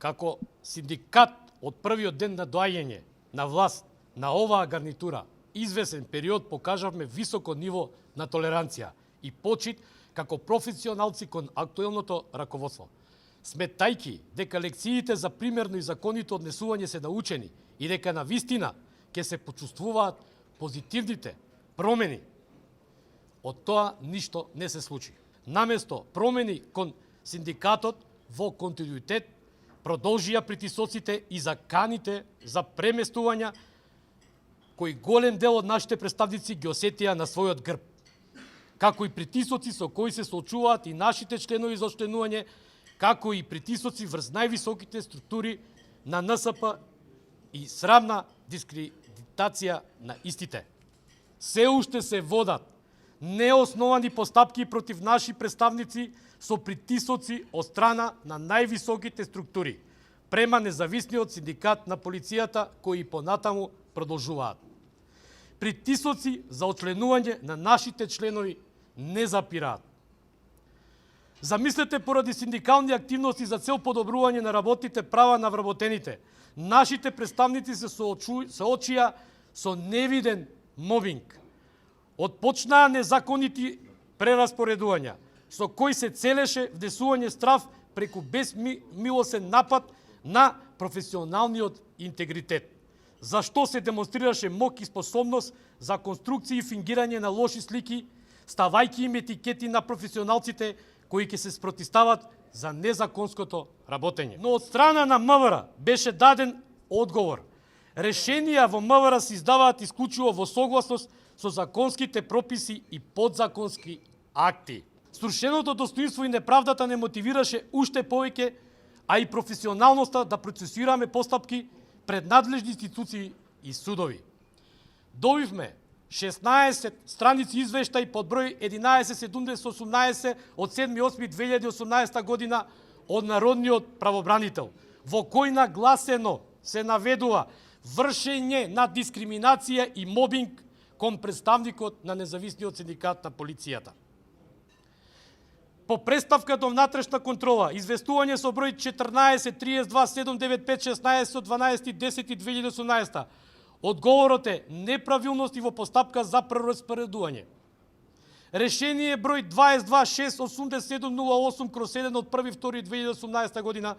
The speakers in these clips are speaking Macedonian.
како синдикат од првиот ден на доаѓање на власт на оваа гарнитура извесен период покажавме високо ниво на толеранција и почит како професионалци кон актуелното раководство. Сметајки дека лекциите за примерно и законито однесување се научени и дека на вистина ќе се почувствуваат позитивните промени, од тоа ништо не се случи. Наместо промени кон синдикатот во континуитет продолжија притисоците и заканите за преместувања кои голем дел од нашите представници ги осетија на својот грб, како и притисоци со кои се соочуваат и нашите членови за членување, како и притисоци врз највисоките структури на НСП и срамна дискредитација на истите. Се уште се водат неосновани постапки против наши представници со притисоци од страна на највисоките структури према независниот синдикат на полицијата кои понатаму продолжуваат. Притисоци за очленување на нашите членови не запираат. Замислете, поради синдикални активности за цел подобрување на работните права на вработените, нашите представници се соочија со невиден мобинг. Отпочнаа незаконити прераспоредувања, со кои се целеше внесување страв преку безмилосен напад на професионалниот интегритет, за што се демонстрираше мок и способност за конструкција и фингирање на лоши слики, ставајќи им етикети на професионалците кои ќе се спротивстават за незаконското работење. Но од страна на МВР беше даден одговор. Решенија во МВР се издаваат исклучиво во согласност со законските прописи и подзаконски акти. Срушеното достоинство и неправдата не мотивираше уште повеќе, а и професионалноста да процесираме постапки пред надлежни институции и судови. Добивме 16 страници извештај под број 117018 од 7.8.2018 година од Народниот правобранител, во кој нагласено се наведува вршење на дискриминација и мобинг кон представникот на независниот синдикат на полицијата. По представка до внатрешна контрола, известување со број 14.32.795.16 од 12.10.2018, одговорот е неправилности во постапка за прераспоредување. Решение број 22.687.08/1 од 1.2.2018 година,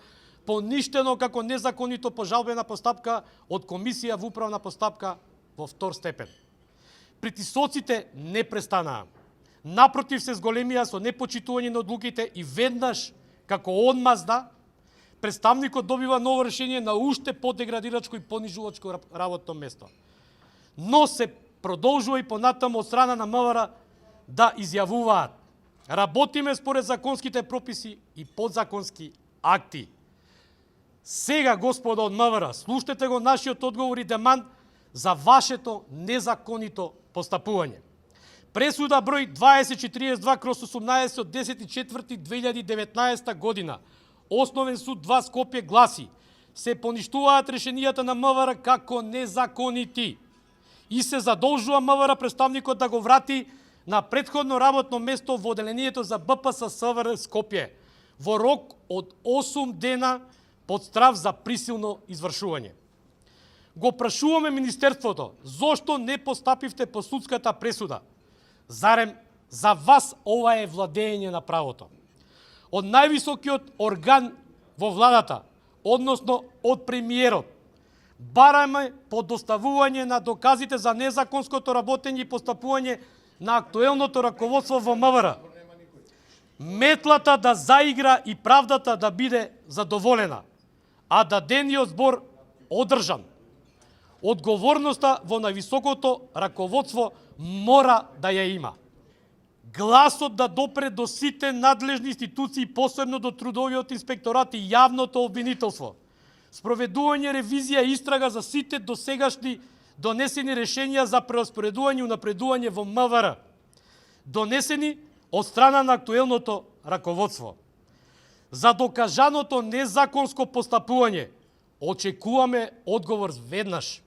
поништено како незаконито по жалбена постапка од Комисија во управна постапка во втор степен. Притисоците не престанаа. Напротив, се зголемија со непочитување на одлуките и веднаш, како одмазда, представникот добива ново решение на уште подеградирачко и понижувачко работно место. Но се продолжува и понатаму од страна на МВР да изјавуваат: работиме според законските прописи и подзаконски акти. Сега, господа од МВР, слушнете го нашиот одговор и деман за вашето незаконито постапување. Пресуда број 2042/18 од 10.4.2019 година, Основен суд 2 Скопје гласи: се поништуваат решенијата на МВР како незаконити и се задолжува МВР представникот да го врати на претходно работно место во одделението за БПС СВР Скопје во рок од 8 дена под страв за присилно извршување. Го прашуваме Министерството, зошто не постапивте по судската пресуда? Зарем за вас ова е владење на правото? Од највисокиот орган во владата, односно од премиерот, бараме подоставување на доказите за незаконското работење и постапување на актуелното раководство во МВР. Метлата да заигра и правдата да биде задоволена, а дадениот збор одржан. Одговорноста во највисокото раководство мора да ја има. Гласот да допре до сите надлежни институции, посебно до трудовиот инспекторат и јавното обвинителство. Спроведување ревизија и истрага за сите досегашни донесени решенија за прераспоредување и унапредување во МВР, донесени од страна на актуелното раководство. За докажаното незаконско постапување очекуваме одговор веднаш.